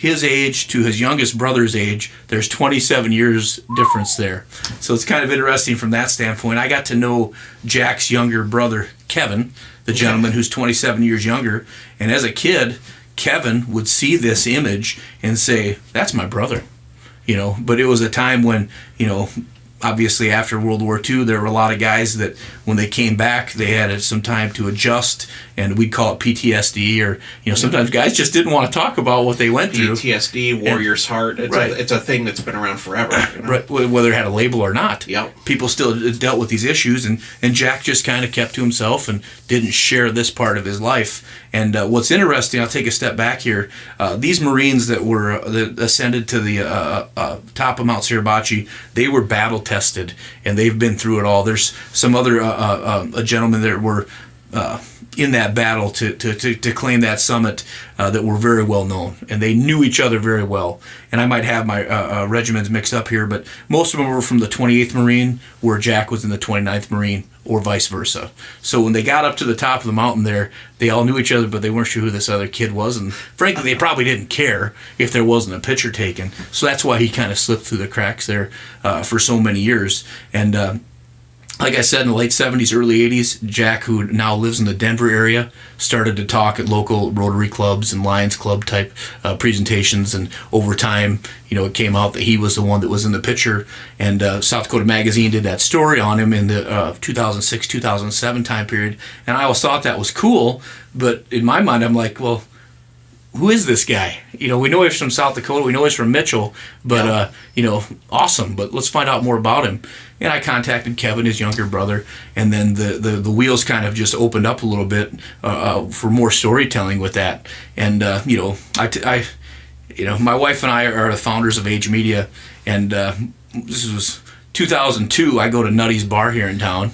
his age to his youngest brother's age, there's 27 years difference there. So it's kind of interesting from that standpoint. I got to know Jack's younger brother, Kevin, the gentleman who's 27 years younger. And as a kid, Kevin would see this image and say, that's my brother. But it was a time when, obviously after World War II, there were a lot of guys that when they came back, they had some time to adjust, and we'd call it PTSD, or, sometimes guys just didn't want to talk about what they went through. PTSD, warrior's heart, it's a thing that's been around forever. Right, whether it had a label or not. Yep. People still dealt with these issues, and Jack just kind of kept to himself and didn't share this part of his life. And what's interesting, I'll take a step back here, these Marines that ascended to the top of Mount Suribachi, they were battle tested, and they've been through it all. There's some other a gentleman that were in that battle to claim that summit that were very well known, and they knew each other very well. And I might have my regiments mixed up here, but most of them were from the 28th Marine, where Jack was in the 29th Marine, or vice versa. So when they got up to the top of the mountain there, they all knew each other, but they weren't sure who this other kid was, and frankly, they probably didn't care if there wasn't a picture taken. So that's why he kind of slipped through the cracks there for so many years. And like I said, in the late 70s, early 80s, Jack, who now lives in the Denver area, started to talk at local Rotary clubs and Lions Club type presentations, and over time, it came out that he was the one that was in the picture, and South Dakota Magazine did that story on him in the 2006-2007 time period, and I always thought that was cool, but in my mind, I'm like, well, who is this guy? We know he's from South Dakota, we know he's from Mitchell, but, awesome, but let's find out more about him. And I contacted Kevin, his younger brother, and then the wheels kind of just opened up a little bit for more storytelling with that. And, my wife and I are the founders of Age Media, and this was 2002. I go to Nutty's Bar here in town,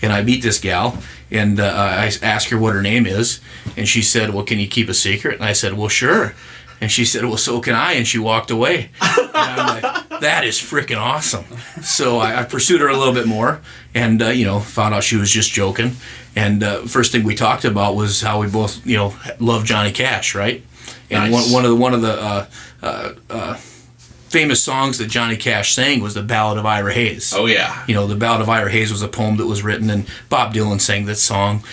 and I meet this gal, and I ask her what her name is, and she said, well, can you keep a secret? And I said, well, sure. And she said, well, so can I, and she walked away. And I'm like, that is freaking awesome. So I pursued her a little bit more, and, found out she was just joking. And first thing we talked about was how we both, love Johnny Cash, right? And nice. one of the famous songs that Johnny Cash sang was the Ballad of Ira Hayes. Oh, yeah. The Ballad of Ira Hayes was a poem that was written, and Bob Dylan sang that song.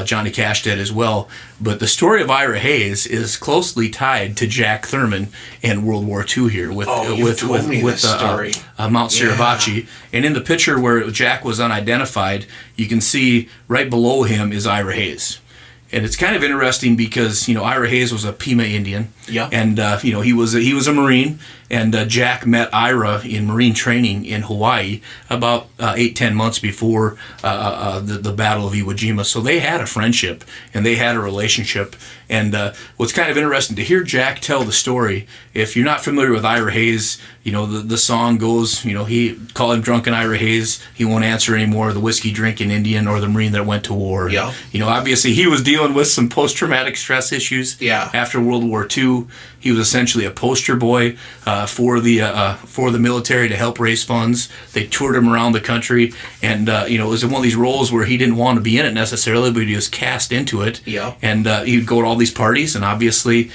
Johnny Cash did as well. But the story of Ira Hayes is closely tied to Jack Thurman and World War II here with Mount Suribachi. And in the picture where Jack was unidentified, you can see right below him is Ira Hayes. And it's kind of interesting because, Ira Hayes was a Pima Indian. Yeah. And, he was a Marine. And Jack met Ira in Marine training in Hawaii about 8-10 months before the Battle of Iwo Jima. So they had a friendship and they had a relationship. And what's kind of interesting to hear Jack tell the story, if you're not familiar with Ira Hayes, the song goes, he call him Drunken Ira Hayes, he won't answer anymore, the whiskey drinking Indian or the Marine that went to war. Yeah. Obviously he was dealing with some post-traumatic stress issues after World War II. He was essentially a poster boy for the military to help raise funds. They toured him around the country, and it was one of these roles where he didn't want to be in it necessarily, but he was cast into it. Yeah. And he'd go to all these parties, and obviously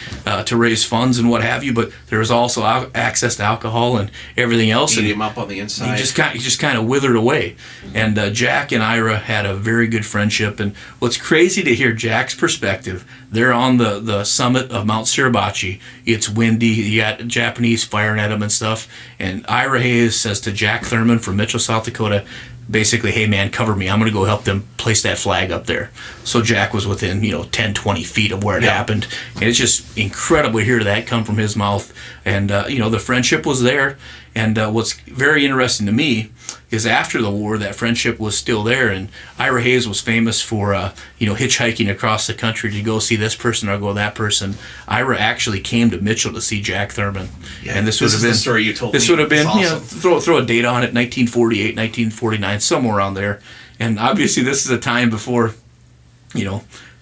to raise funds and what have you. But there was also access to alcohol and everything else. Beat him up on the inside. He just kind of withered away. And Jack and Ira had a very good friendship. And what's crazy to hear Jack's perspective, they're on the summit of Mount Suribachi. It's windy. You got Japanese firing at him and stuff. And Ira Hayes says to Jack Thurman from Mitchell, South Dakota, basically, hey man, cover me. I'm going to go help them place that flag up there. So Jack was within 10, 20 feet of where it happened. And it's just incredible to hear that come from his mouth. And the friendship was there. And what's very interesting to me is after the war, that friendship was still there. And Ira Hayes was famous for hitchhiking across the country to go see this person or go that person. Ira actually came to Mitchell to see Jack Thurman. Yeah, and this would have been the story you told this me. would have been Awesome. throw a date on it, 1948, 1949, somewhere around there. And obviously this is a time before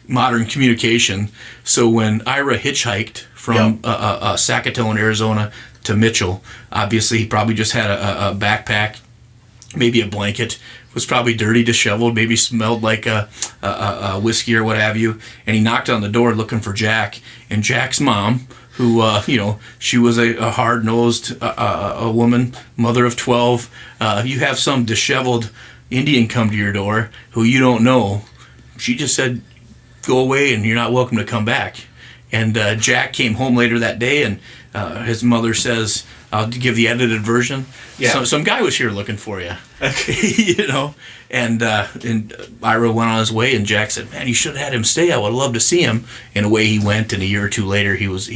modern communication. So when Ira hitchhiked from Sackatoon, Arizona to Mitchell, obviously he probably just had a backpack, maybe a blanket, was probably dirty, disheveled, maybe smelled like a whiskey or what have you, and he knocked on the door looking for Jack, and Jack's mom, who, she was a hard-nosed a woman, mother of 12. You have some disheveled Indian come to your door who you don't know. She just said, go away and you're not welcome to come back. And Jack came home later that day, and his mother says, I'll give the edited version. Yeah. Some guy was here looking for you. Okay. And Ira went on his way, and Jack said, man, you should have had him stay. I would love to see him. And away he went, and a year or two later, he was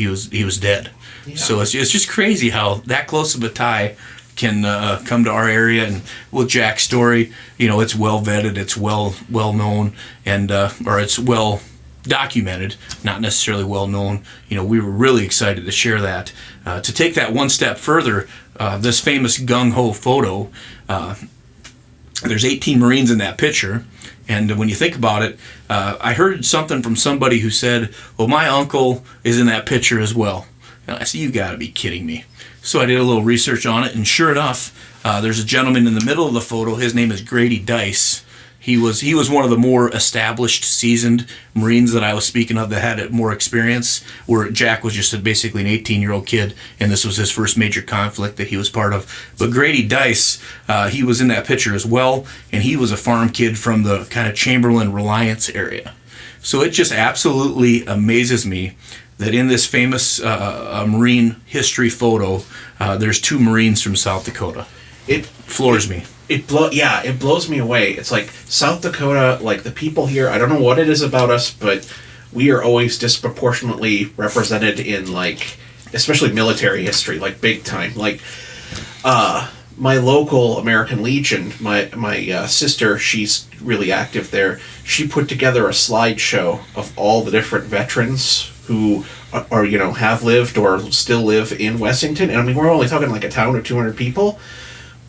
dead. Yeah. So it's just crazy how that close of a tie can come to our area. And with Jack's story, it's well vetted, it's well known, and or it's well documented, not necessarily well known. We were really excited to share that. To take that one step further, this famous gung-ho photo, there's 18 Marines in that picture, and when you think about it, I heard something from somebody who said, well, my uncle is in that picture as well. And I said, you gotta be kidding me. So I did a little research on it, and sure enough, there's a gentleman in the middle of the photo. His name is Grady Dice. He was one of the more established, seasoned Marines that I was speaking of that had more experience, where Jack was just basically an 18-year-old kid, and this was his first major conflict that he was part of. But Grady Dice, he was in that picture as well, and he was a farm kid from the kind of Chamberlain Reliance area. So it just absolutely amazes me that in this famous Marine history photo, there's 2 Marines from South Dakota. It floors me. It blows me away. It's like South Dakota, like the people here, I don't know what it is about us, but we are always disproportionately represented in, like, especially military history, like big time. Like, my local American Legion, my sister, she's really active there. She put together a slideshow of all the different veterans who are have lived or still live in Wessington. And I mean, we're only talking like a town of 200 people.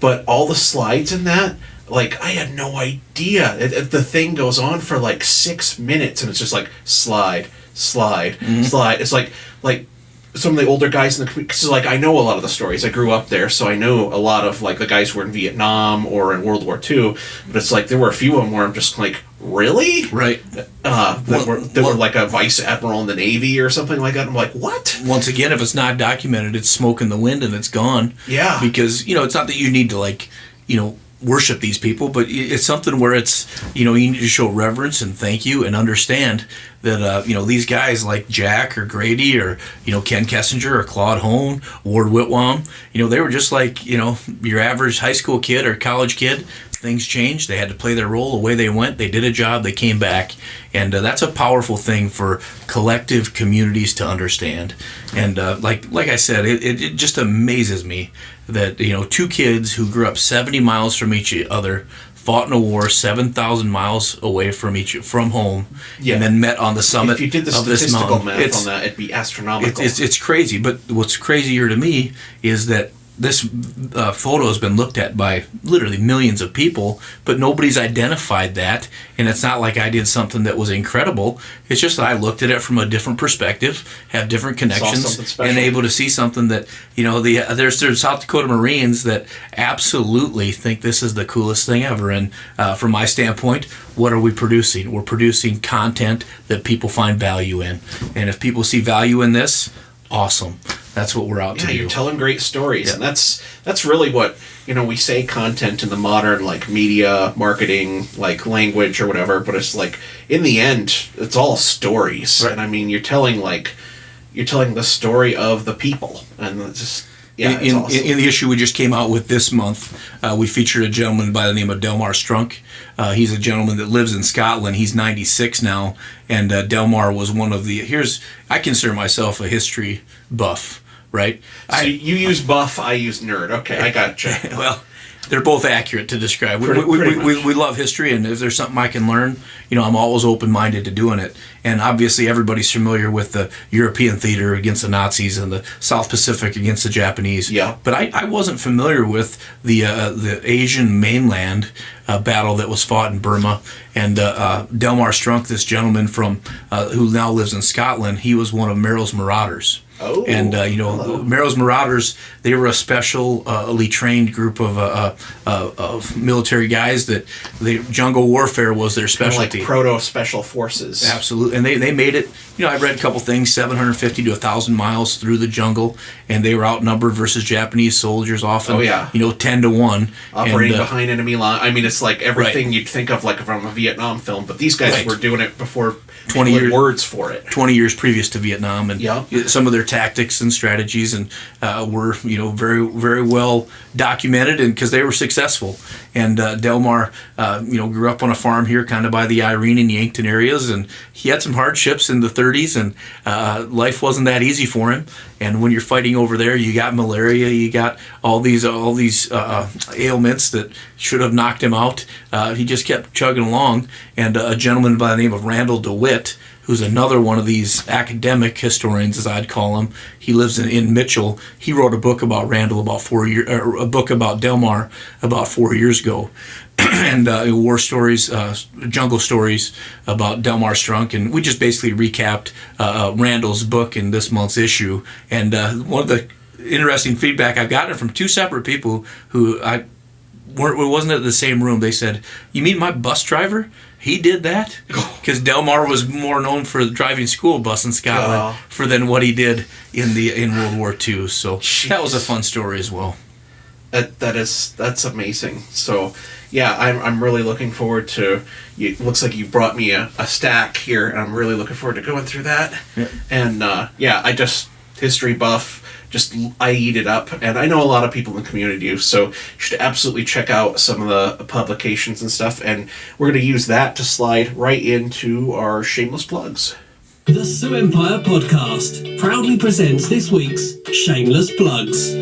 But all the slides in that, like, I had no idea. The thing goes on for like 6 minutes, and it's just like slide. It's like some of the older guys in the community, because like I know a lot of the stories. I grew up there, so I know a lot of like the guys who were in Vietnam or in World War II. But it's like there were a few of them where I'm just like, really? Right. That were like a vice admiral in the Navy or something like that. I'm like, what? Once again, if it's not documented, it's smoke in the wind and it's gone. Yeah. Because, it's not that you need to worship these people, but it's something where it's, you need to show reverence and thank you and understand that, these guys like Jack or Grady or, Ken Kessinger or Claude Hone, Ward Whitwam, they were just like, your average high school kid or college kid. Things changed. They had to play their role. Away they went. They did a job. They came back. And that's a powerful thing for collective communities to understand. And like I said, it just amazes me that 2 kids who grew up 70 miles from each other fought in a war 7,000 miles away from home, and then met on the summit of this mountain. If you did the statistical math on that, it'd be astronomical. It's crazy. But what's crazier to me is that this photo has been looked at by literally millions of people, but nobody's identified that. And it's not like I did something that was incredible. It's just that I looked at it from a different perspective, have different connections, and able to see something that, there's South Dakota Marines that absolutely think this is the coolest thing ever. And from my standpoint, what are we producing? We're producing content that people find value in. And if people see value in this, awesome. That's what we're out to do. You're telling great stories, and that's really what we say content in the modern media marketing language or whatever. But it's like in the end, it's all stories, right. And I mean you're telling the story of the people, and it's just it's awesome. In the issue we just came out with this month, we featured a gentleman by the name of Delmar Strunk. He's a gentleman that lives in Scotland. He's 96 now, and Delmar was one of the. I consider myself a history buff. Right? So you use buff, I use nerd. Okay, I gotcha. Well, they're both accurate to describe. We love history, and if there's something I can learn, I'm always open-minded to doing it. And obviously everybody's familiar with the European theater against the Nazis and the South Pacific against the Japanese. Yeah. But I wasn't familiar with the Asian mainland battle that was fought in Burma. And Delmar Strunk, this gentleman from who now lives in Scotland, he was one of Merrill's Marauders. Oh, and Merrill's Marauders, they were a specially trained group of military guys that jungle warfare was their specialty. Like proto special forces. Absolutely, and they made it. I read a couple things, 750 to 1,000 miles through the jungle, and they were outnumbered versus Japanese soldiers often. 10 to 1. Operating behind enemy line. I mean, it's like everything you'd think of like from a Vietnam film, but these guys were doing it before 20 years words for it. 20 years previous to Vietnam, and some of their tactics and strategies and were very very well documented, and because they were successful. And Delmar grew up on a farm here kind of by the Irene and Yankton areas, and he had some hardships in the 30s, and life wasn't that easy for him. And when you're fighting over there, you got malaria, you got all these ailments that should have knocked him out. He just kept chugging along, and a gentleman by the name of Randall DeWitt, who's another one of these academic historians, as I'd call him. He lives in Mitchell. He wrote a book about Randall a book about Delmar about 4 years ago. And war stories, jungle stories about Delmar Strunk, and we just basically recapped Randall's book in this month's issue. And one of the interesting feedback I've gotten from two separate people who wasn't in the same room. They said, "You mean my bus driver? He did that?" Because Delmar was more known for driving school bus in Scotland than what he did in World War II. So that was a fun story as well. That's amazing. So yeah, I'm really looking forward to. It looks like you brought me a stack here, and I'm really looking forward to going through that. Yeah. And I just history buff. I eat it up, and I know a lot of people in the community do, so you should absolutely check out some of the publications and stuff, and we're going to use that to slide right into our shameless plugs. The Sioux Empire Podcast proudly presents this week's Shameless Plugs.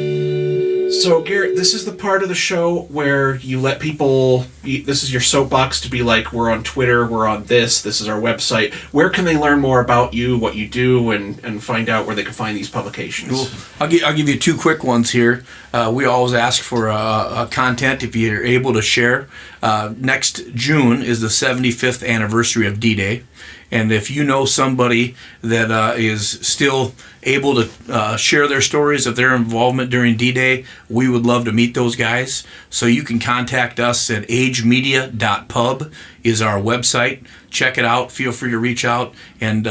So, Garrett, this is the part of the show where you let people... This is your soapbox to be like, we're on Twitter, we're on this is our website. Where can they learn more about you, what you do, and find out where they can find these publications? Cool. I'll give you two quick ones here. We always ask for content if you're able to share. Next June is the 75th anniversary of D-Day. And if you know somebody that is still able to share their stories of their involvement during D-Day, we would love to meet those guys. So you can contact us at agemedia.pub is our website. Check it out. Feel free to reach out. And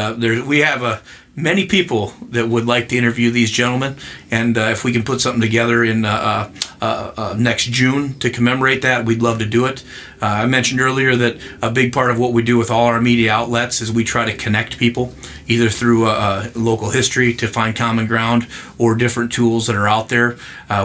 we have many people that would like to interview these gentlemen. And if we can put something together in next June to commemorate that, we'd love to do it. I mentioned earlier that a big part of what we do with all our media outlets is we try to connect people, either through local history to find common ground or different tools that are out there.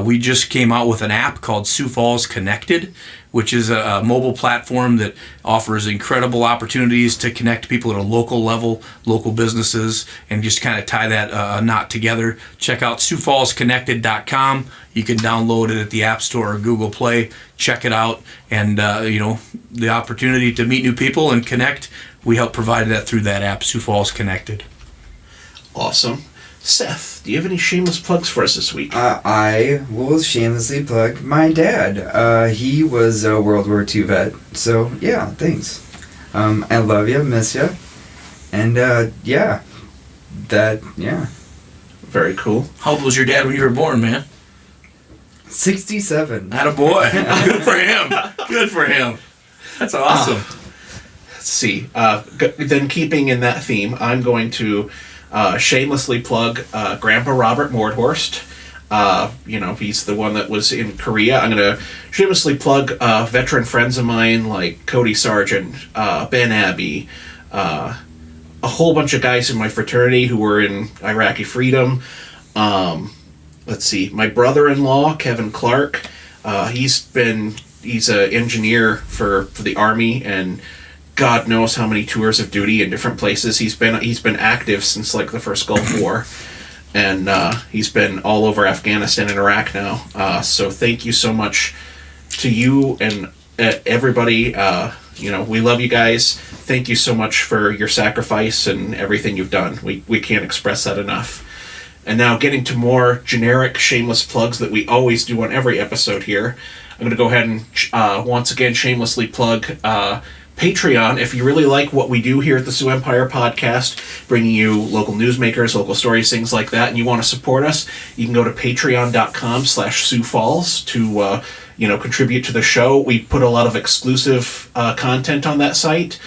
We just came out with an app called Sioux Falls Connected, which is a mobile platform that offers incredible opportunities to connect people at a local level, local businesses, and just kind of tie that knot together. Check out SiouxFallsConnected.com. You can download it at the App Store or Google Play. Check it out, and the opportunity to meet new people and connect, we help provide that through that app, Sioux Falls Connected. Awesome. Seth, do you have any shameless plugs for us this week? I will shamelessly plug my dad. He was a World War II vet, so yeah, thanks. I love you, miss you, and Very cool. How old was your dad when you were born, man? 67. Attaboy. Good for him. Good for him. That's awesome. Let's see. Then keeping in that theme, I'm going to shamelessly plug Grandpa Robert Mordhorst. He's the one that was in Korea. I'm going to shamelessly plug veteran friends of mine like Cody Sargent, Ben Abbey, a whole bunch of guys in my fraternity who were in Iraqi Freedom. Let's see, my brother-in-law, Kevin Clark, he's an engineer for the Army, and God knows how many tours of duty in different places. He's been active since like the first Gulf War, and he's been all over Afghanistan and Iraq now. So thank you so much to you and everybody. We love you guys. Thank you so much for your sacrifice and everything you've done. We can't express that enough. And now getting to more generic shameless plugs that we always do on every episode here. I'm going to go ahead and once again shamelessly plug Patreon, if you really like what we do here at the Sioux Empire Podcast, bringing you local newsmakers, local stories, things like that, and you want to support us, you can go to patreon.com/Sioux Falls to contribute to the show. We put a lot of exclusive content on that site.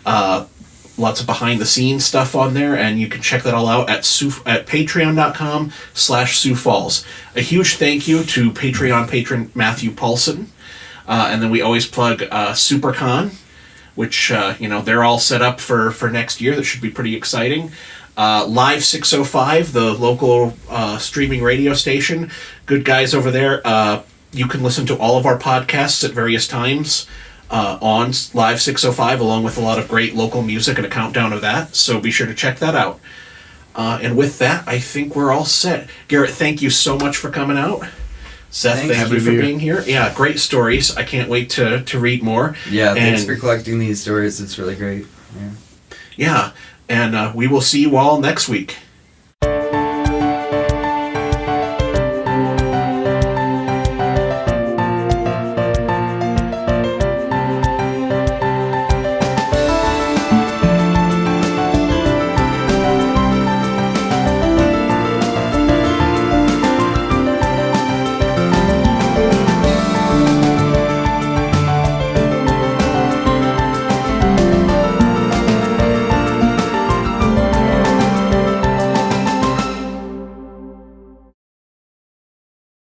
Lots of behind-the-scenes stuff on there, and you can check that all out at patreon.com/Sioux Falls. A huge thank you to Patreon patron Matthew Paulson. And then we always plug SuperCon, which, they're all set up for next year. That should be pretty exciting. Live 605, the local streaming radio station. Good guys over there. You can listen to all of our podcasts at various times on Live 605, along with a lot of great local music and a countdown of that. So be sure to check that out. And with that, I think we're all set. Garrett, thank you so much for coming out. Seth, thank you for being here. Yeah, great stories. I can't wait to read more. Yeah, thanks for collecting these stories. It's really great. Yeah, and we will see you all next week.